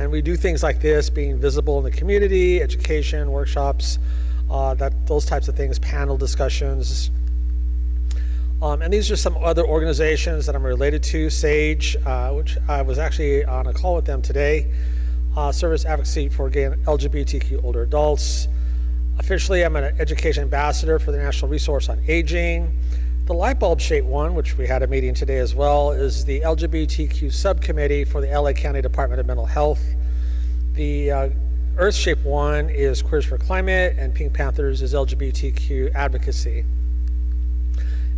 And we do things like this, being visible in the community, education, workshops, those types of things, panel discussions. And these are some other organizations that I'm related to, SAGE, which I was actually on a call with them today, Service Advocacy for Gay and LGBTQ Older Adults. Officially, I'm an education ambassador for the National Resource on Aging. The light bulb shaped one, which we had a meeting today as well, is the LGBTQ subcommittee for the LA County Department of Mental Health. The earth shaped one is Queers for Climate, and Pink Panthers is LGBTQ advocacy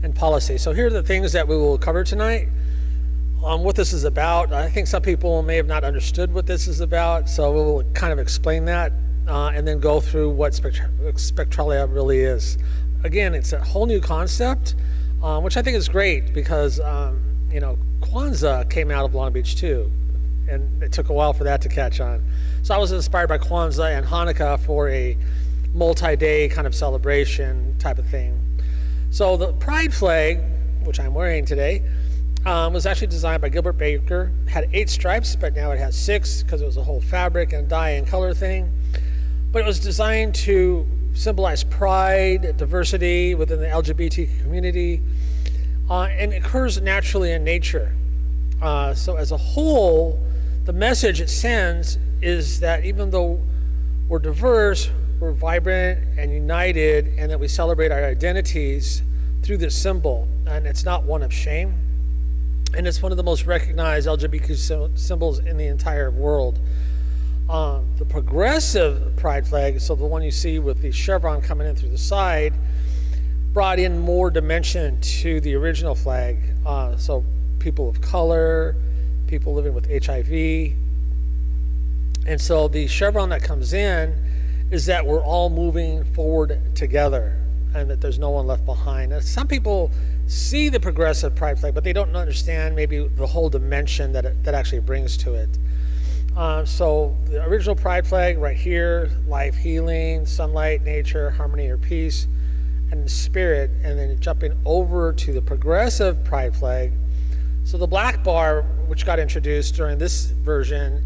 and policy. So here are the things that we will cover tonight. What this is about. I think some people may have not understood what this is about, so we'll kind of explain that and then go through what Spectralia really is. Again, it's a whole new concept, which I think is great because, Kwanzaa came out of Long Beach too, and it took a while for that to catch on. So I was inspired by Kwanzaa and Hanukkah for a multi-day kind of celebration type of thing. So the pride flag, which I'm wearing today, was actually designed by Gilbert Baker. Had 8 stripes, but now it has 6 because it was a whole fabric and dye and color thing. But it was designed to symbolize pride, diversity within the LGBT community, and it occurs naturally in nature. So as a whole, the message it sends is that even though we're diverse, we're vibrant and united, and that we celebrate our identities through this symbol. And it's not one of shame. And it's one of the most recognized LGBTQ symbols in the entire world. The progressive pride flag, so the one you see with the chevron coming in through the side, brought in more dimension to the original flag. So people of color, people living with HIV. And so the chevron that comes in is that we're all moving forward together and that there's no one left behind. And some people see the progressive pride flag, but they don't understand maybe the whole dimension that actually brings to it. So the original pride flag right here, life, healing, sunlight, nature, harmony or peace, and spirit, and then jumping over to the progressive pride flag. So the black bar, which got introduced during this version,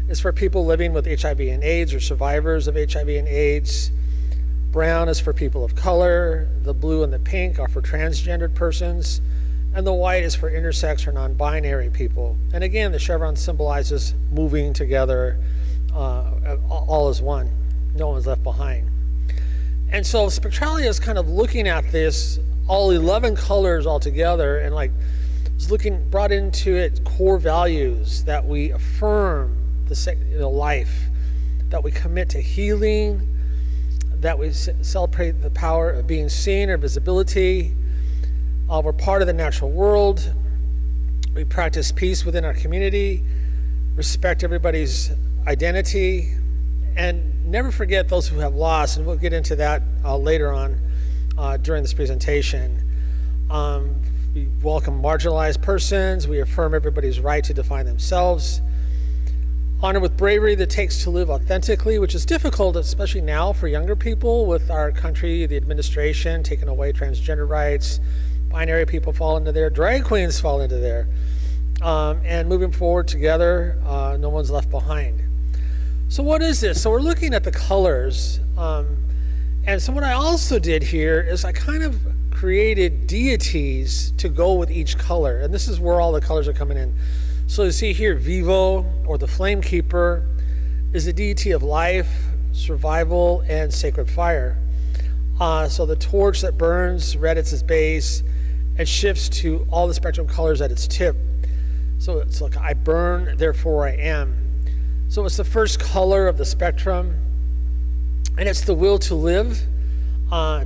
is for people living with HIV and AIDS or survivors of HIV and AIDS. Brown is for people of color. The blue and the pink are for transgendered persons. And the white is for intersex or non-binary people. And again, the chevron symbolizes moving together, all as one. No one's left behind. And so Spectralia is kind of looking at this, all 11 colors all together, and brought into it core values that we affirm life, that we commit to healing, that we celebrate the power of being seen or visibility. We're part of the natural world. We practice peace within our community, respect everybody's identity, and never forget those who have lost, and we'll get into that later on during this presentation. We welcome marginalized persons. We affirm everybody's right to define themselves. Honor with bravery that takes to live authentically, which is difficult, especially now for younger people with our country, the administration taking away transgender rights. Binary people fall into there, drag queens fall into there. And moving forward together, no one's left behind. So what is this? So we're looking at the colors. And so what I also did here is I kind of created deities to go with each color. And this is where all the colors are coming in. So you see here, Vivo, or the Flame Keeper, is a deity of life, survival, and sacred fire. So the torch that burns red at its base and shifts to all the spectrum colors at its tip. So it's like, I burn, therefore I am. So it's the first color of the spectrum, and it's the will to live. For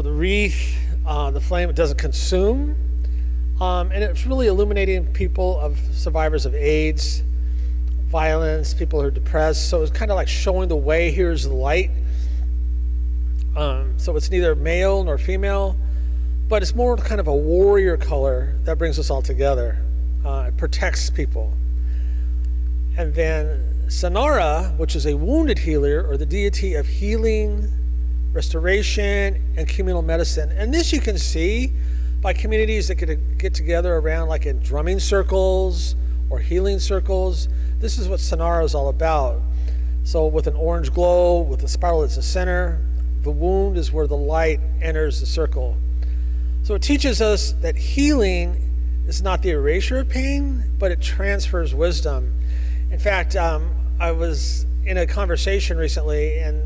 the wreath, the flame, it doesn't consume. And it's really illuminating people of survivors of AIDS, violence, people who are depressed. So it's kind of like showing the way. Here's the light. So it's neither male nor female, but it's more kind of a warrior color that brings us all together. It protects people. And then Sonara, which is a wounded healer, or the deity of healing, restoration, and communal medicine. And this you can see by communities that get together around, like in drumming circles or healing circles. This is what Sonara is all about. So with an orange glow, with a spiral as the center, the wound is where the light enters the circle. So it teaches us that healing is not the erasure of pain, but it transfers wisdom. In fact, I was in a conversation recently, and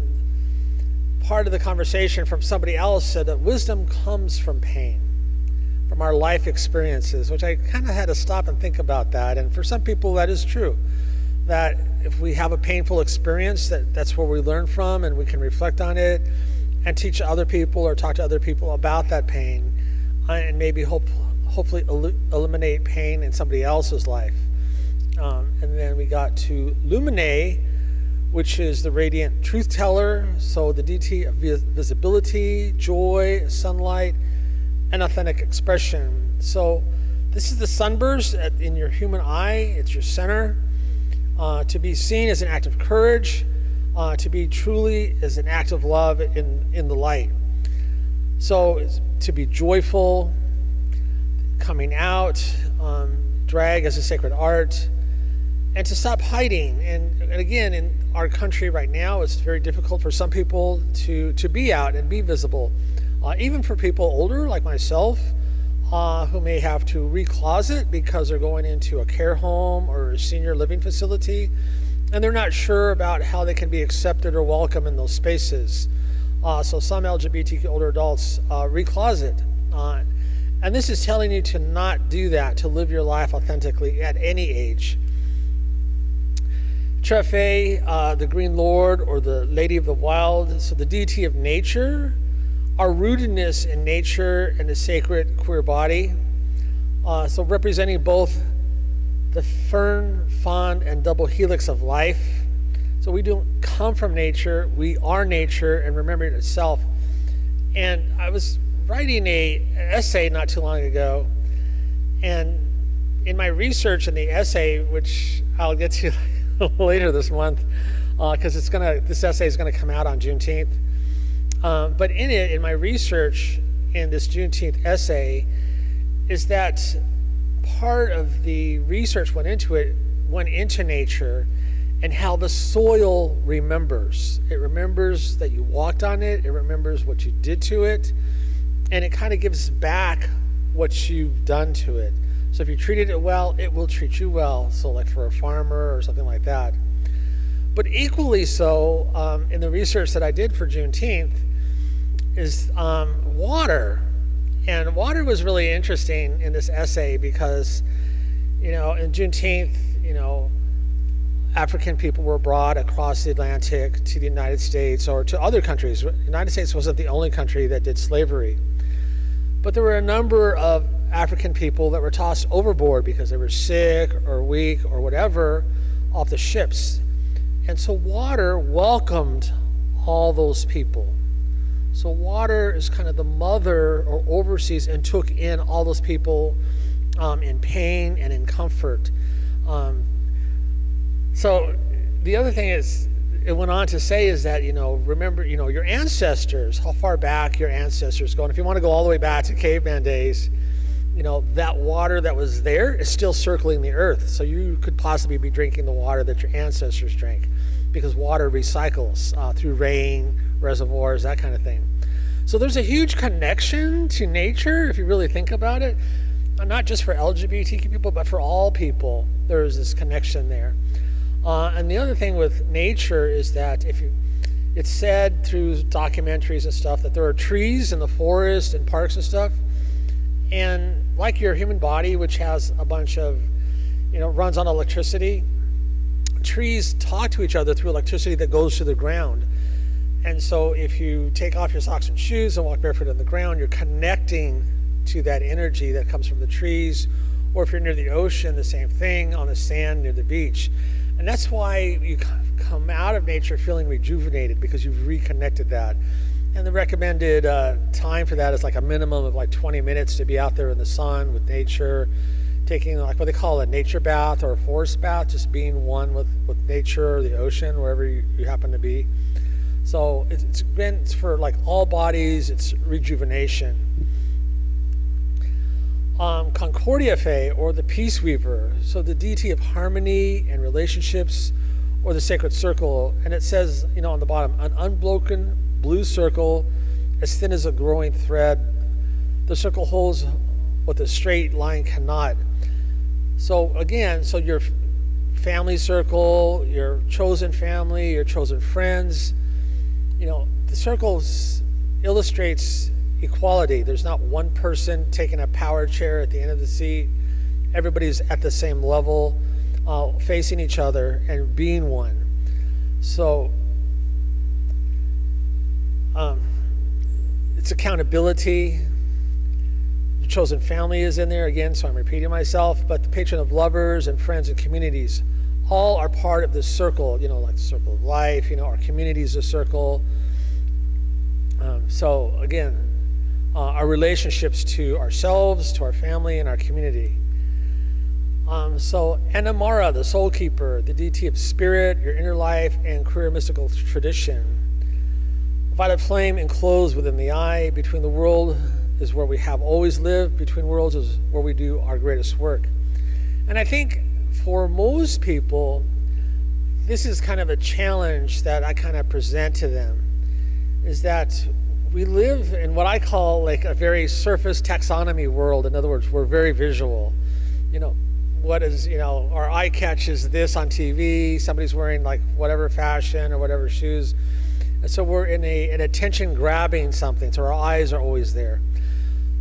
part of the conversation from somebody else said that wisdom comes from pain, from our life experiences, which I kind of had to stop and think about that. And for some people, that is true, that if we have a painful experience, that's where we learn from, and we can reflect on it and teach other people or talk to other people about that pain, and maybe hopefully eliminate pain in somebody else's life. And then we got to Lumine, which is the radiant truth teller. So the deity of visibility, joy, sunlight, and authentic expression. So this is the sunburst in your human eye. It's your center. To be seen as an act of courage. To be truly as an act of love in the light. So to be joyful, coming out, drag as a sacred art, and to stop hiding. And again, in our country right now, it's very difficult for some people to be out and be visible. Even for people older like myself, who may have to recloset because they're going into a care home or a senior living facility, and they're not sure about how they can be accepted or welcome in those spaces. So some LGBTQ older adults recloset. And this is telling you to not do that, to live your life authentically at any age. Trefe, the Green Lord, or the Lady of the Wild, so the deity of nature, our rootedness in nature and the sacred queer body. So representing both the fern, fond, and double helix of life. So we don't come from nature, we are nature, and remember it itself. And I was writing an essay not too long ago, and in my research in the essay, which I'll get to later this month, because this essay is gonna come out on Juneteenth. But in it, in my research in this Juneteenth essay, is that part of the research went into nature and how the soil remembers. It remembers that you walked on it, it remembers what you did to it, and it kind of gives back what you've done to it. So if you treated it well, it will treat you well. So like for a farmer or something like that. But equally so, in the research that I did for Juneteenth, is water. And water was really interesting in this essay because, in Juneteenth, African people were brought across the Atlantic to the United States or to other countries. The United States wasn't the only country that did slavery. But there were a number of African people that were tossed overboard because they were sick or weak or whatever off the ships. And so water welcomed all those people. So water is kind of the mother or oversees and took in all those people in pain and in comfort. So the other thing is, it went on to say is that, remember, your ancestors, how far back your ancestors go. And if you want to go all the way back to caveman days, that water that was there is still circling the earth. So you could possibly be drinking the water that your ancestors drank, because water recycles through rain, reservoirs, that kind of thing. So there's a huge connection to nature, if you really think about it, not just for LGBTQ people, but for all people. There's this connection there. And the other thing with nature is that it's said through documentaries and stuff that there are trees in the forest and parks and stuff. And like your human body, which has a bunch of, runs on electricity, trees talk to each other through electricity that goes to the ground. And so if you take off your socks and shoes and walk barefoot on the ground, you're connecting to that energy that comes from the trees. Or if you're near the ocean, the same thing, on the sand near the beach. And that's why you come out of nature feeling rejuvenated, because you've reconnected that. And the recommended time for that is like a minimum of like 20 minutes to be out there in the sun with nature, taking like what they call a nature bath or a forest bath, just being one with nature or the ocean, wherever you happen to be. So it's for like all bodies, it's rejuvenation. Concordia Fe, or the Peace Weaver, so the deity of harmony and relationships, or the sacred circle. And it says, on the bottom, an unbroken blue circle as thin as a growing thread. The circle holds what the straight line cannot. So again, your family circle, your chosen family, your chosen friends, the circle illustrates equality. There's not one person taking a power chair at the end of the seat. Everybody's at the same level, facing each other and being one. So it's accountability. Your chosen family is in there again, so I'm repeating myself, but the patron of lovers and friends and communities all are part of this circle, like the circle of life. Our community is a circle. So again, our relationships to ourselves, to our family, and our community. So Anamara, the soul keeper, the deity of spirit, your inner life, and career mystical tradition. Violet flame enclosed within the eye. Between the world is where we have always lived. Between worlds is where we do our greatest work. And I think for most people, this is kind of a challenge that I kind of present to them, is that we live in what I call like a very surface taxonomy world. In other words, we're very visual. What is, our eye catches this on TV, somebody's wearing like whatever fashion or whatever shoes. And so we're in an attention grabbing something, so our eyes are always there.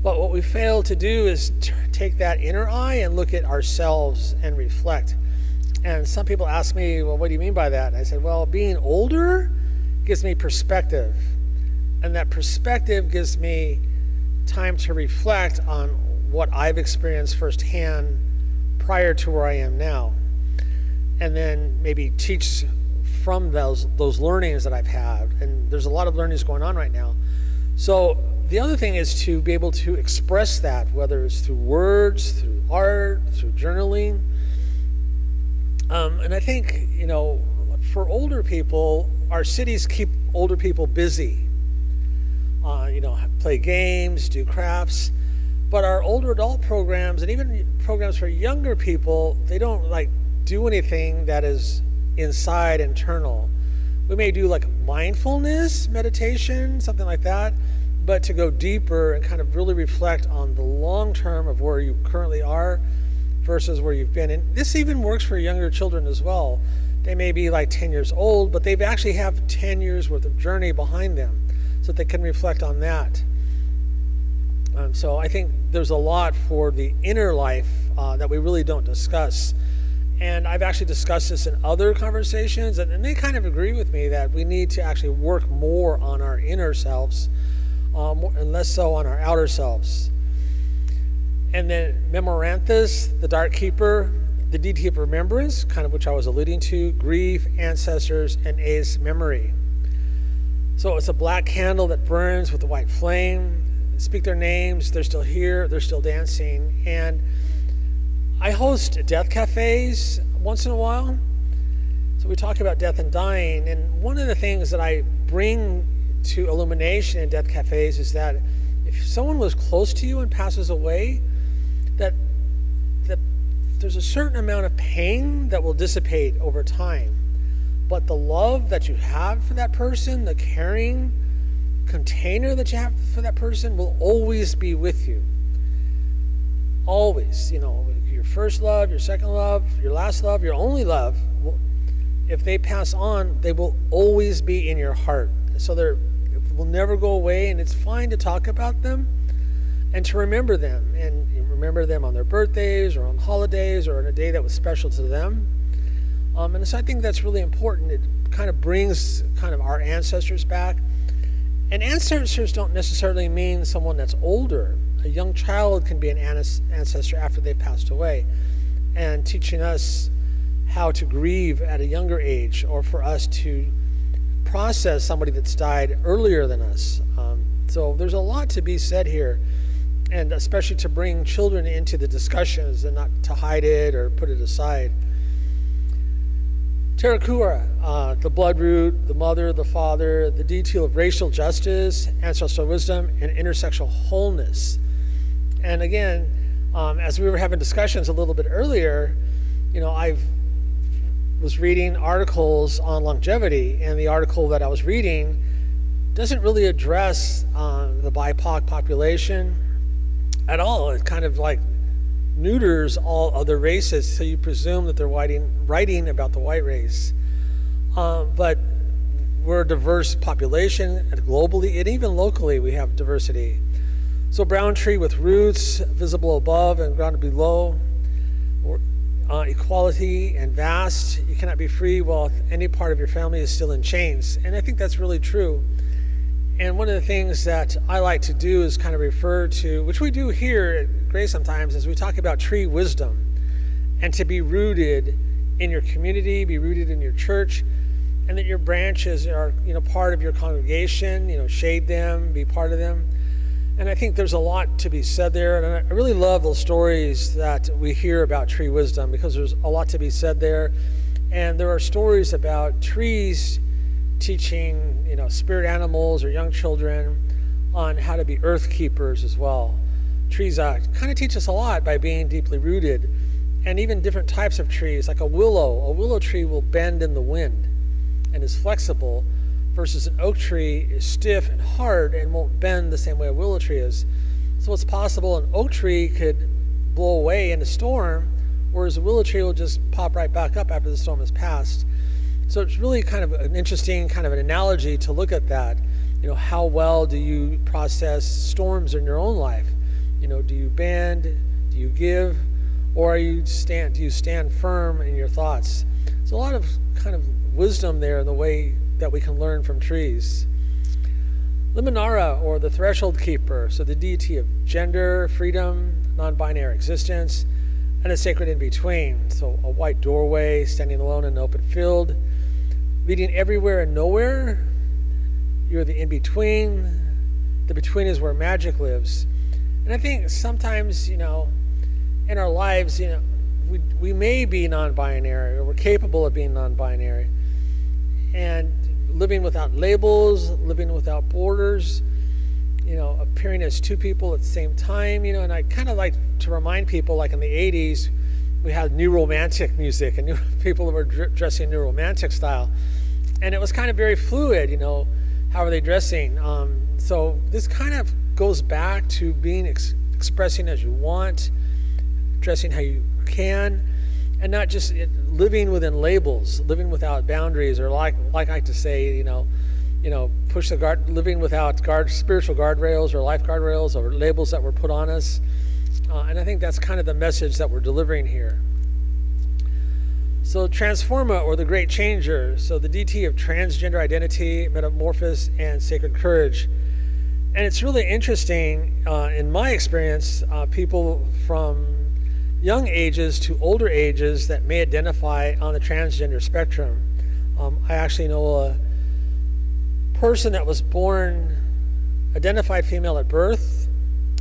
But what we fail to do is take that inner eye and look at ourselves and reflect. And some people ask me, well, what do you mean by that? And I said, well, being older gives me perspective. And that perspective gives me time to reflect on what I've experienced firsthand prior to where I am now. And then maybe teach from those learnings that I've had. And there's a lot of learnings going on right now. So the other thing is to be able to express that, whether it's through words, through art, through journaling. And I think, for older people, our cities keep older people busy. Play games, do crafts. But our older adult programs, and even programs for younger people, they don't do anything that is inside, internal. We may do mindfulness meditation, something like that, but to go deeper and kind of really reflect on the long term of where you currently are versus where you've been. And this even works for younger children as well. They may be 10 years old, but they actually have 10 years worth of journey behind them, so that they can reflect on that. So I think there's a lot for the inner life that we really don't discuss. And I've actually discussed this in other conversations, and they kind of agree with me that we need to actually work more on our inner selves and less so on our outer selves. And then Memoranthus, the Dark Keeper, the deity of remembrance, kind of which I was alluding to, grief, ancestors, and A's memory. So it's a black candle that burns with a white flame. Speak their names, they're still here, they're still dancing. And I host death cafes once in a while. So we talk about death and dying. And one of the things that I bring to illumination in death cafes is that if someone was close to you and passes away, that there's a certain amount of pain that will dissipate over time. But the love that you have for that person, the caring container that you have for that person will always be with you. Always. Your first love, your second love, your last love, your only love. If they pass on, they will always be in your heart. So it will never go away, and it's fine to talk about them and to remember them. And you remember them on their birthdays or on holidays or on a day that was special to them. And so I think that's really important. It kind of brings our ancestors back. And ancestors don't necessarily mean someone that's older. A young child can be an ancestor after they've passed away, and teaching us how to grieve at a younger age, or for us to process somebody that's died earlier than us. So there's a lot to be said here, and especially to bring children into the discussions and not to hide it or put it aside. Terakura, the bloodroot, the mother, the father, the detail of racial justice, ancestral wisdom, and intersexual wholeness. And again, As we were having discussions a little bit earlier, I was reading articles on longevity, and the article that I was reading doesn't really address the BIPOC population at all. It kind of like neuters all other races, so you presume that they're writing about the white race. But we're a diverse population, and globally and even locally we have diversity. So brown tree with roots visible above and grounded below, equality and vast. You cannot be free while any part of your family is still in chains. And I think that's really true. And one of the things that I like to do is kind of refer to, which we do here at Grace sometimes, is we talk about tree wisdom, and to be rooted in your community, be rooted in your church, and that your branches are, part of your congregation, shade them, be part of them. And I think there's a lot to be said there. And I really love those stories that we hear about tree wisdom, because there's a lot to be said there. And there are stories about trees teaching, spirit animals or young children on how to be earth keepers as well. Trees kind of teach us a lot by being deeply rooted. And even different types of trees, like a willow tree will bend in the wind and is flexible, versus an oak tree is stiff and hard and won't bend the same way a willow tree is. So it's possible an oak tree could blow away in a storm, whereas a willow tree will just pop right back up after the storm has passed. So it's really kind of an interesting kind of an analogy to look at that. How well do you process storms in your own life? Do you bend? Do you give? Or do you stand firm in your thoughts? So a lot of kind of wisdom there in the way that we can learn from trees. Liminara, or the threshold keeper, so the deity of gender, freedom, non-binary existence, and a sacred in-between. So a white doorway, standing alone in an open field, leading everywhere and nowhere. You're the in-between. The between is where magic lives. And I think sometimes, in our lives, we may be non-binary, or we're capable of being non-binary. And living without labels, living without borders, appearing as two people at the same time, and I kind of like to remind people, like in the 80s, we had new romantic music, and people were dressing new romantic style. And it was kind of very fluid, how are they dressing? So this kind of goes back to being expressing as you want, dressing how you can, and not just living within labels, living without boundaries, or like I like to say, push the guard, living without spiritual guardrails or life guardrails or labels that were put on us. And I think that's kind of the message that we're delivering here. So Transforma, or the Great Changer, so the deity of transgender identity, metamorphosis, and sacred courage. And it's really interesting, in my experience, people from young ages to older ages that may identify on the transgender spectrum. I actually know a person that was born identified female at birth,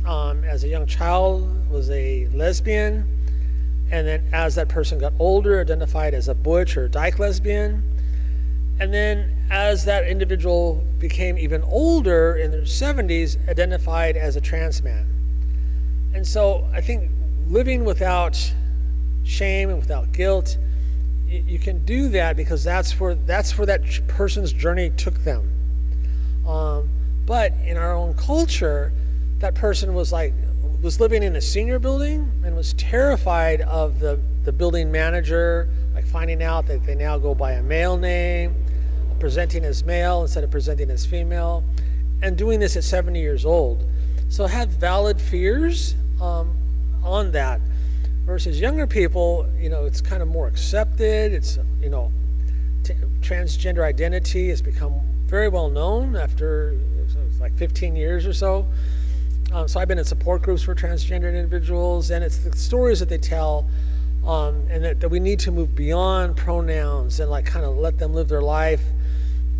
as a young child was a lesbian, and then as that person got older, identified as a butch or dyke lesbian. And then as that individual became even older, in their 70s, identified as a trans man. And so I think living without shame and without guilt, you can do that because that's where that person's journey took them. But in our own culture, that person was living in a senior building and was terrified of the building manager, like finding out that they now go by a male name, presenting as male instead of presenting as female, and doing this at 70 years old. So have valid fears on that, versus younger people, it's kind of more accepted. It's, transgender identity has become very well known after like 15 years or so. So I've been in support groups for transgender individuals, and it's the stories that they tell, and that we need to move beyond pronouns and like kind of let them live their life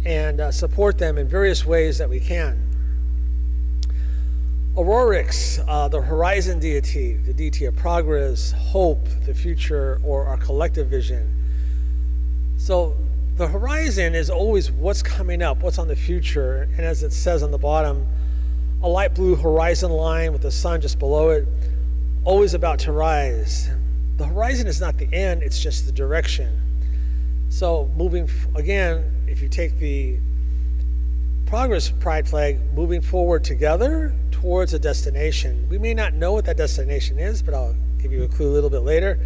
and support them in various ways that we can. Aurorix, the horizon deity, the deity of progress, hope, the future, or our collective vision. So the horizon is always what's coming up, what's on the future, and as it says on the bottom, a light blue horizon line with the sun just below it, always about to rise. The horizon is not the end, it's just the direction. So again, if you take the progress pride flag, moving forward together towards a destination. We may not know what that destination is, but I'll give you a clue a little bit later.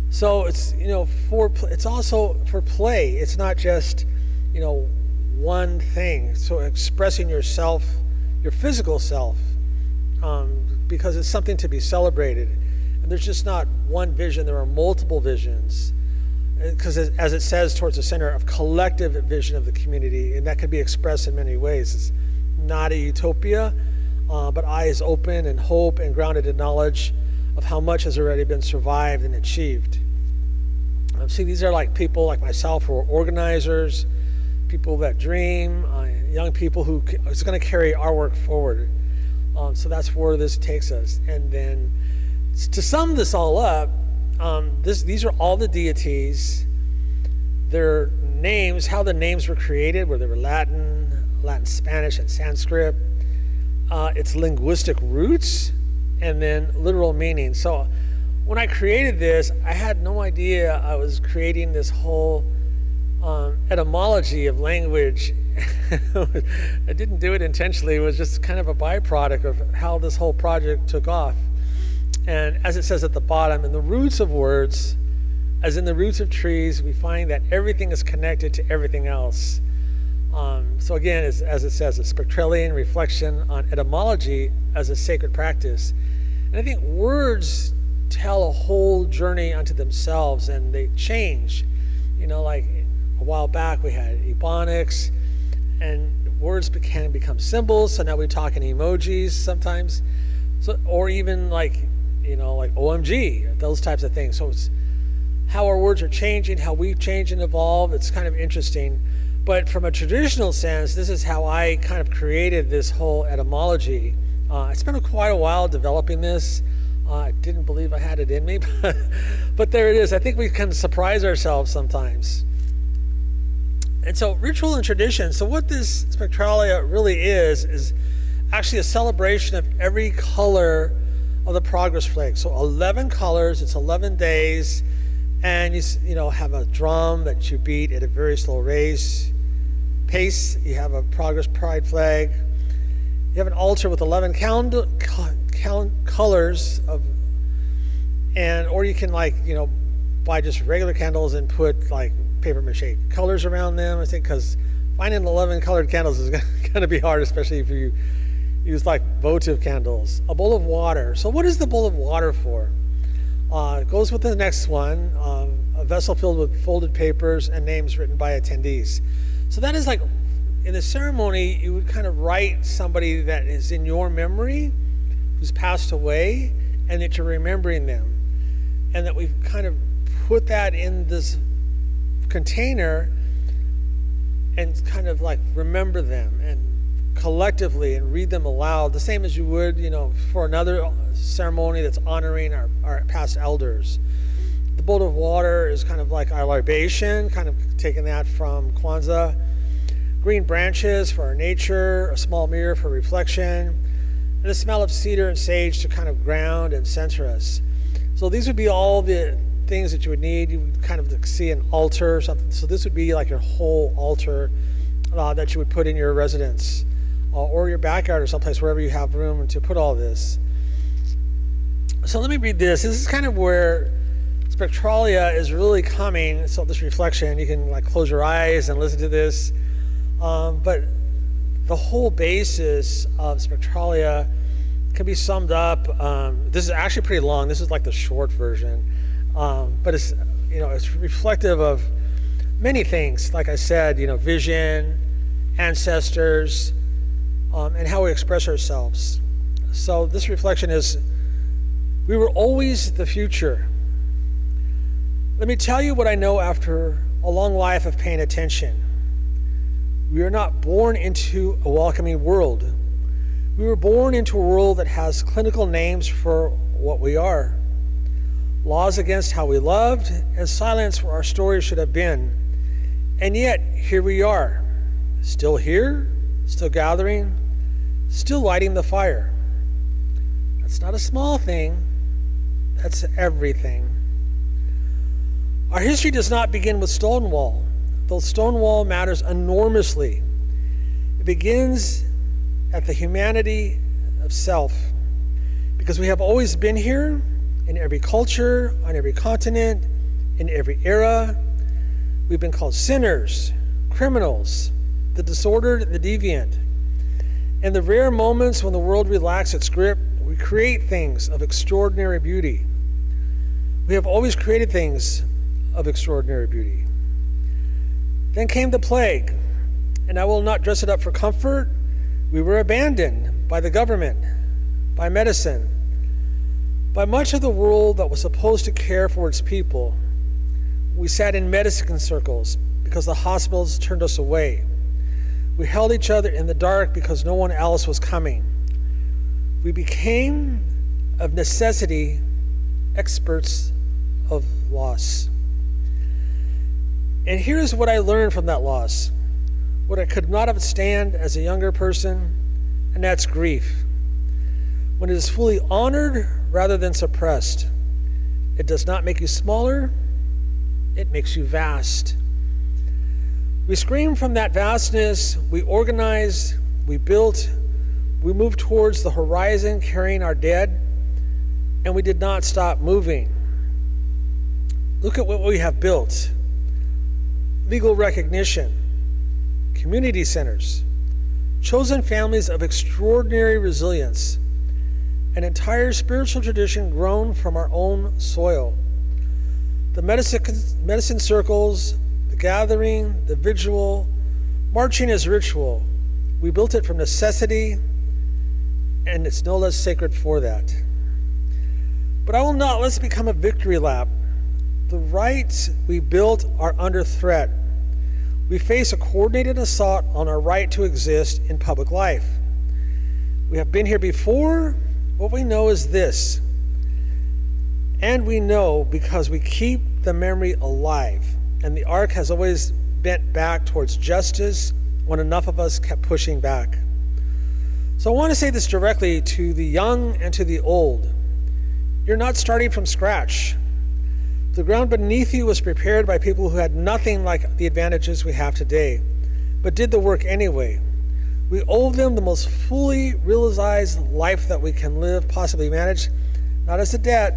So it's, it's also for play. It's not just, one thing. So expressing yourself, your physical self, because it's something to be celebrated. And there's just not one vision, there are multiple visions. Because as it says towards the center of collective vision of the community, and that could be expressed in many ways. It's not a utopia, but eyes open and hope and grounded in knowledge of how much has already been survived and achieved. See, these are like people like myself who are organizers, people that dream, young people who is going to carry our work forward. So that's where this takes us. And then to sum this all up, these are all the deities, their names, how the names were created, where they were Latin, Spanish, and Sanskrit, its linguistic roots, and then literal meaning. So when I created this, I had no idea I was creating this whole etymology of language. I didn't do it intentionally. It was just kind of a byproduct of how this whole project took off. And as it says at the bottom, in the roots of words, as in the roots of trees, we find that everything is connected to everything else. So again, as it says, a Spectralian reflection on etymology as a sacred practice. And I think words tell a whole journey unto themselves, and they change. Like a while back we had Ebonics, and words can become symbols. So now we talk in emojis sometimes, or even like OMG, those types of things. So it's how our words are changing, how we've changed and evolved. It's kind of interesting. But from a traditional sense, this is how I kind of created this whole etymology. I spent quite a while developing this. I didn't believe I had it in me, but there it is. I think we can surprise ourselves sometimes. And so ritual and tradition. So what this Spectralia really is actually a celebration of every color of the progress flag. So 11 colors, it's 11 days, and you have a drum that you beat at a very slow pace. You have a progress pride flag. You have an altar with 11 colors of, or you can buy just regular candles and put like paper mache colors around them. I think because finding 11 colored candles is going to be hard, especially if you use like votive candles. A bowl of water. So what is the bowl of water for? It goes with the next one, a vessel filled with folded papers and names written by attendees. So that is like, in the ceremony, you would kind of write somebody that is in your memory, who's passed away, and that you're remembering them. And that we've kind of put that in this container and kind of like remember them and collectively and read them aloud, the same as you would, for another ceremony that's honoring our past elders. The bowl of water is kind of like our libation, kind of taking that from Kwanzaa. Green branches for our nature, a small mirror for reflection, and the smell of cedar and sage to kind of ground and center us. So these would be all the things that you would need. You would kind of see an altar or something. So this would be like your whole altar that you would put in your residence or your backyard or someplace, wherever you have room to put all this. So let me read this. This is kind of where Spectralia is really coming. So this reflection, you can like close your eyes and listen to this. But the whole basis of Spectralia can be summed up. This is actually pretty long. This is like the short version, but it's it's reflective of many things. Like I said, vision, ancestors, and how we express ourselves. So this reflection is: we were always the future. Let me tell you what I know after a long life of paying attention. We are not born into a welcoming world. We were born into a world that has clinical names for what we are. Laws against how we loved, and silence where our stories should have been. And yet, here we are, still here, still gathering, still lighting the fire. That's not a small thing. That's everything. Our history does not begin with Stonewall, though Stonewall matters enormously. It begins at the humanity of self, because we have always been here in every culture, on every continent, in every era. We've been called sinners, criminals, the disordered, the deviant. In the rare moments when the world relaxes its grip, we create things of extraordinary beauty. We have always created things of extraordinary beauty. Then came the plague, and I will not dress it up for comfort. We were abandoned by the government, by medicine, by much of the world that was supposed to care for its people. We sat in medicine circles because the hospitals turned us away. We held each other in the dark because no one else was coming. We became, of necessity, experts of loss. And here's what I learned from that loss, what I could not understand as a younger person, and that's grief. When it is fully honored rather than suppressed, it does not make you smaller, it makes you vast. We screamed from that vastness, we organized, we built, we moved towards the horizon carrying our dead, and we did not stop moving. Look at what we have built. Legal recognition, community centers, chosen families of extraordinary resilience, an entire spiritual tradition grown from our own soil. The medicine circles, the gathering, the vigil, marching as ritual. We built it from necessity, and it's no less sacred for that. But I will not let this become a victory lap. The rights we built are under threat. We face a coordinated assault on our right to exist in public life. We have been here before. What we know is this. And we know because we keep the memory alive. And the arc has always bent back towards justice when enough of us kept pushing back. So I want to say this directly to the young and to the old. You're not starting from scratch. The ground beneath you was prepared by people who had nothing like the advantages we have today, but did the work anyway. We owe them the most fully realized life that we can live, possibly manage, not as a debt,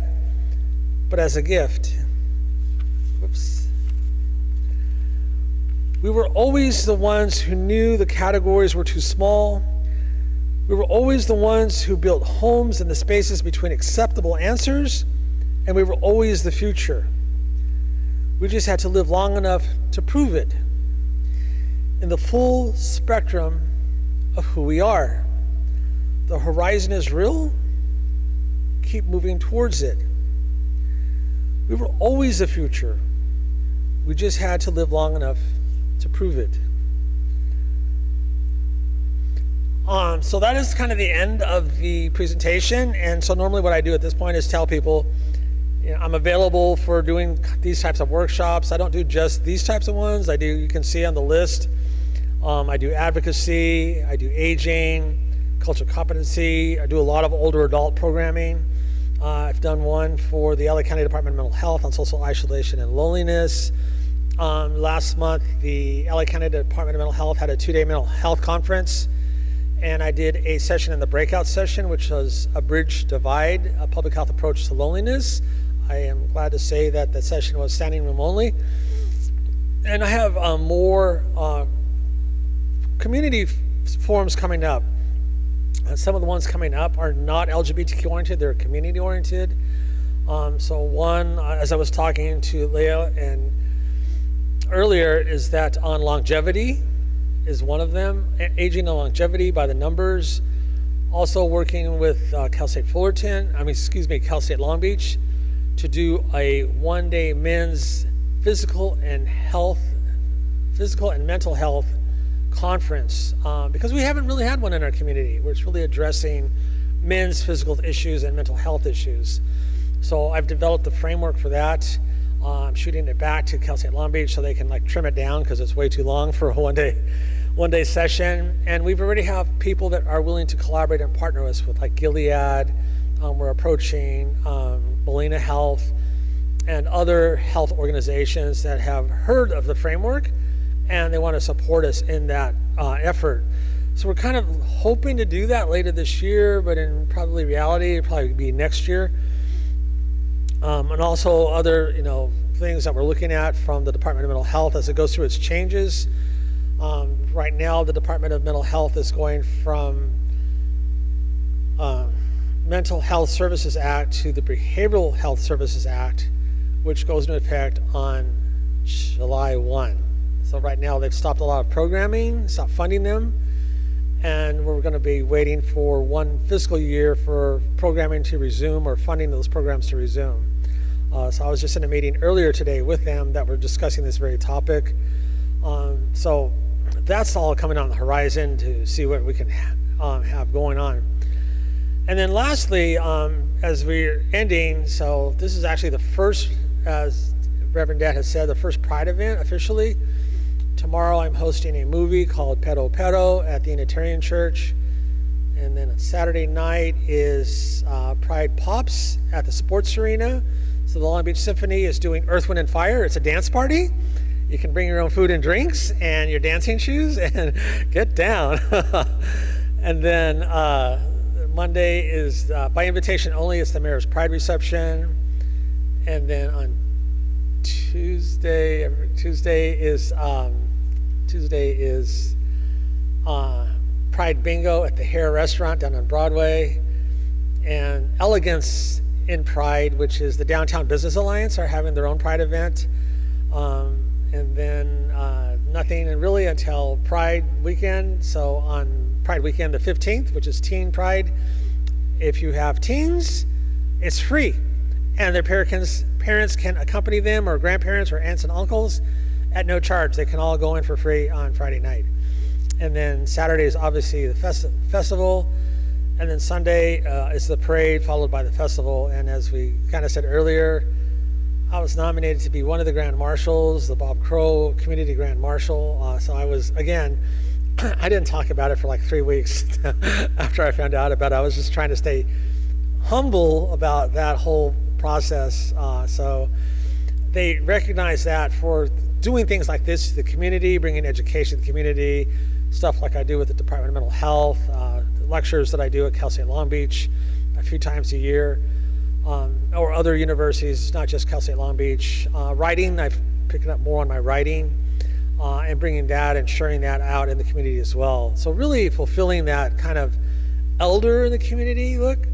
but as a gift. Whoops. We were always the ones who knew the categories were too small. We were always the ones who built homes in the spaces between acceptable answers, and we were always the future. We just had to live long enough to prove it in the full spectrum of who we are. The horizon is real. Keep moving towards it. We were always the future. We just had to live long enough to prove it. So that is kind of the end of the presentation. And so normally what I do at this point is tell people, I'm available for doing these types of workshops. I don't do just these types of ones. I do, you can see on the list, I do advocacy, I do aging, cultural competency. I do a lot of older adult programming. I've done one for the LA County Department of Mental Health on social isolation and loneliness. Last month, the LA County Department of Mental Health had a 2-day mental health conference, and I did a session in the breakout session, which was a bridge divide, a public health approach to loneliness. I am glad to say that the session was standing room only. And I have more community forums coming up. Some of the ones coming up are not LGBTQ oriented, they're community oriented. So one, as I was talking to Leah and earlier, is that on longevity is one of them. Aging and longevity by the numbers. Also working with Cal State Long Beach to do a 1-day men's physical and mental health conference, because we haven't really had one in our community where it's really addressing men's physical issues and mental health issues. So I've developed the framework for that. I'm shooting it back to Cal State Long Beach so they can trim it down because it's way too long for a one day session. And we've already have people that are willing to collaborate and partner us with Gilead, we're approaching Molina Health and other health organizations that have heard of the framework, and they want to support us in that effort. So we're kind of hoping to do that later this year, but in probably reality, it'll probably be next year. And also other, things that we're looking at from the Department of Mental Health as it goes through its changes. Right now, the Department of Mental Health is going from Mental Health Services Act to the Behavioral Health Services Act, which goes into effect on July 1. So right now, they've stopped a lot of programming, stopped funding them, and we're going to be waiting for one fiscal year for programming to resume or funding those programs to resume. So I was just in a meeting earlier today with them that were discussing this very topic. So that's all coming on the horizon to see what we can have going on. And then lastly, as we're ending, so this is actually the first, as Reverend Dad has said, the first Pride event officially. Tomorrow I'm hosting a movie called Pero Pero at the Unitarian Church. And then Saturday night is Pride Pops at the Sports Arena. So the Long Beach Symphony is doing Earth, Wind, and Fire. It's a dance party. You can bring your own food and drinks and your dancing shoes and get down. And then Monday is by invitation only. It's the Mayor's Pride Reception. And then on Tuesday is Pride Bingo at the Hare Restaurant down on Broadway. And Elegance in Pride, which is the Downtown Business Alliance, are having their own Pride event. And then nothing and really until Pride weekend. So on Pride weekend the 15th, which is Teen Pride, if you have teens, it's free. And their parents can accompany them, or grandparents or aunts and uncles, at no charge. They can all go in for free on Friday night. And then Saturday is obviously the festival. And then Sunday is the parade, followed by the festival. And as we kind of said earlier, I was nominated to be one of the Grand Marshals, the Bob Crow Community Grand Marshal. So I was, again, I didn't talk about it for like 3 weeks after I found out about it. I was just trying to stay humble about that whole process. So they recognize that for doing things like this to the community, bringing education to the community, stuff like I do with the Department of Mental Health, lectures that I do at Cal State Long Beach a few times a year, or other universities, not just Cal State Long Beach. Writing, I've picked up more on my writing, and bringing that and sharing that out in the community as well. So really fulfilling that kind of elder in the community look.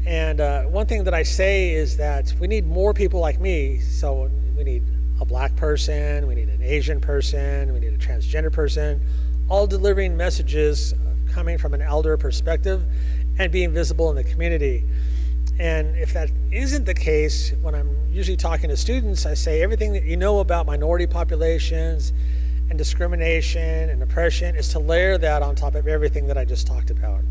And one thing that I say is that we need more people like me. So we need a black person, we need an Asian person, we need a transgender person, all delivering messages coming from an elder perspective and being visible in the community. And if that isn't the case, when I'm usually talking to students, I say everything that you know about minority populations and discrimination and oppression is to layer that on top of everything that I just talked about.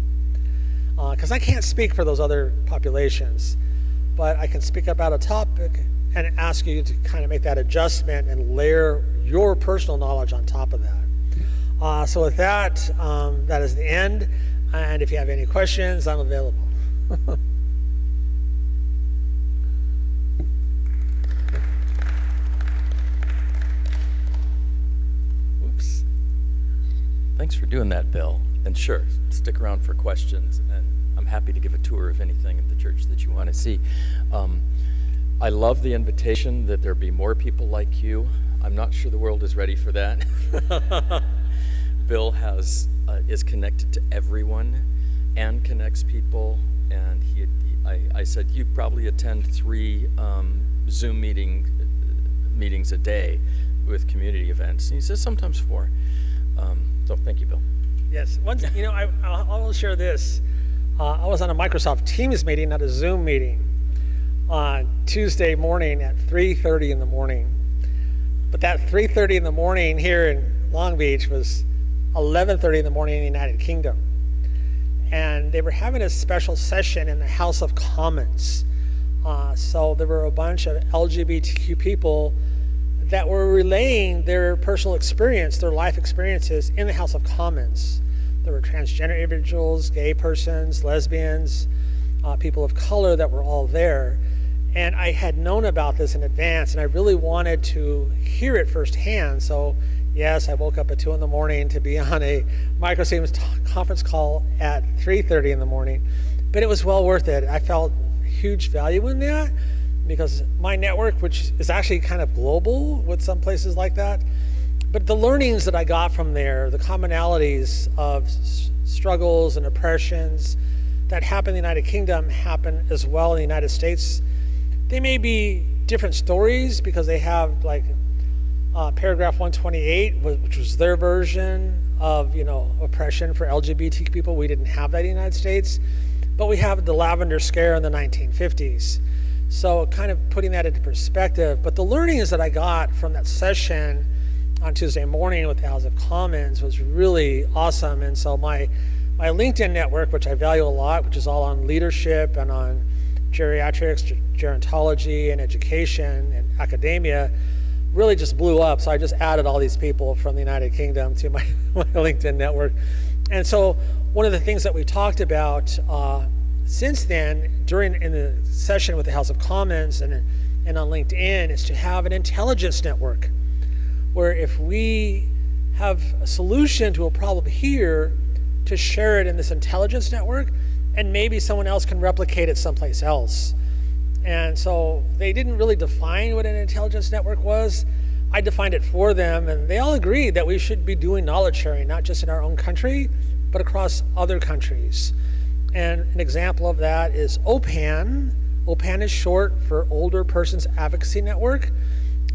Because I can't speak for those other populations, but I can speak about a topic and ask you to kind of make that adjustment and layer your personal knowledge on top of that. So with that, that is the end. And if you have any questions, I'm available. Oops. Thanks for doing that, Bill. And sure, stick around for questions, and I'm happy to give a tour of anything at the church that you want to see. I love the invitation that there be more people like you. I'm not sure the world is ready for that. Bill is connected to everyone and connects people, and I said you probably attend 3 Zoom meetings a day with community events, and he says sometimes 4. So thank you, Bill. Yes, I will share this. I was on a Microsoft Teams meeting, not a Zoom meeting, on Tuesday morning at 3:30 in the morning. But that 3:30 in the morning here in Long Beach was 11:30 in the morning in the United Kingdom. And they were having a special session in the House of Commons. So there were a bunch of LGBTQ people that were relaying their personal experience, their life experiences in the House of Commons. There were transgender individuals, gay persons, lesbians, people of color that were all there. And I had known about this in advance, and I really wanted to hear it firsthand. So yes, I woke up at 2 a.m. to be on a microseams conference call at 3:30 in the morning, but it was well worth it. I felt huge value in that because my network, which is actually kind of global with some places like that, but the learnings that I got from there, the commonalities of struggles and oppressions that happen in the United Kingdom happen as well in the United States. They may be different stories because they have like paragraph 128, which was their version of oppression for LGBT people. We didn't have that in the United States, but we have the Lavender Scare in the 1950s. So kind of putting that into perspective. But the learnings that I got from that session on Tuesday morning with the House of Commons was really awesome. And so my LinkedIn network, which I value a lot, which is all on leadership and on geriatrics, gerontology, and education and academia, really just blew up. So I just added all these people from the United Kingdom to my LinkedIn network. And so one of the things that we talked about since then, in the session with the House of Commons and on LinkedIn, is to have an intelligence network, where if we have a solution to a problem here, to share it in this intelligence network, and maybe someone else can replicate it someplace else. And so they didn't really define what an intelligence network was. I defined it for them, and they all agreed that we should be doing knowledge sharing, not just in our own country, but across other countries. And an example of that is OPAN. OPAN is short for Older Persons Advocacy Network,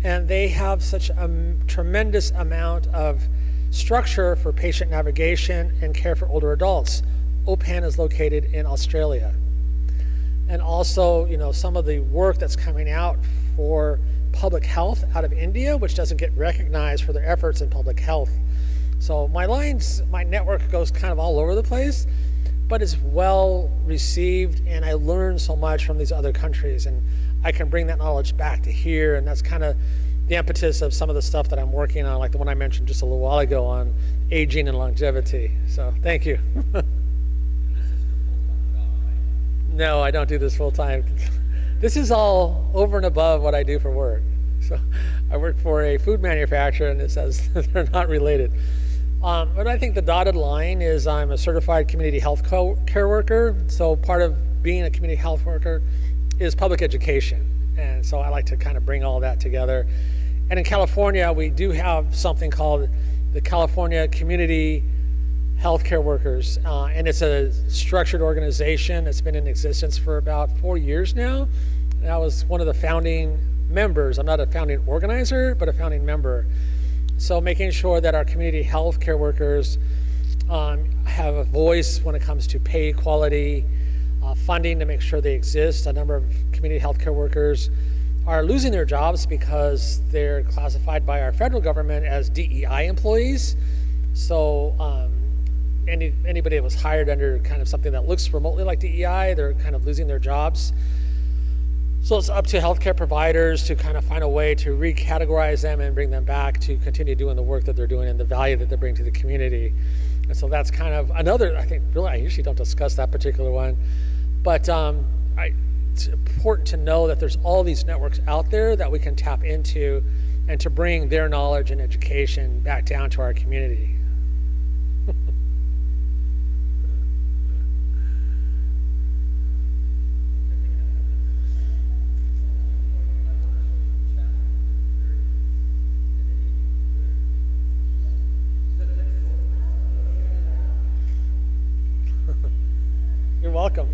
and they have such a tremendous amount of structure for patient navigation and care for older adults. OPAN is located in Australia. And also, some of the work that's coming out for public health out of India, which doesn't get recognized for their efforts in public health. So my network goes kind of all over the place, but it's well received, and I learned so much from these other countries, and I can bring that knowledge back to here, and that's kind of the impetus of some of the stuff that I'm working on, like the one I mentioned just a little while ago on aging and longevity. So thank you. No, I don't do this full time. This is all over and above what I do for work. So I work for a food manufacturer, and it says they're not related. But I think the dotted line is I'm a certified community health care worker. So part of being a community health worker is public education. And so I like to kind of bring all that together. And in California, we do have something called the California Community Healthcare Workers. And it's a structured organization. It's been in existence for about 4 years now. And I was one of the founding members. I'm not a founding organizer, but a founding member. So making sure that our community healthcare workers have a voice when it comes to pay equality, funding to make sure they exist. A number of community healthcare workers are losing their jobs because they're classified by our federal government as DEI employees. So anybody that was hired under kind of something that looks remotely like DEI, they're kind of losing their jobs. So it's up to healthcare providers to kind of find a way to recategorize them and bring them back to continue doing the work that they're doing and the value that they bring to the community. And so that's kind of another, I think, really, I usually don't discuss that particular one, but it's important to know that there's all these networks out there that we can tap into and to bring their knowledge and education back down to our community. You're welcome.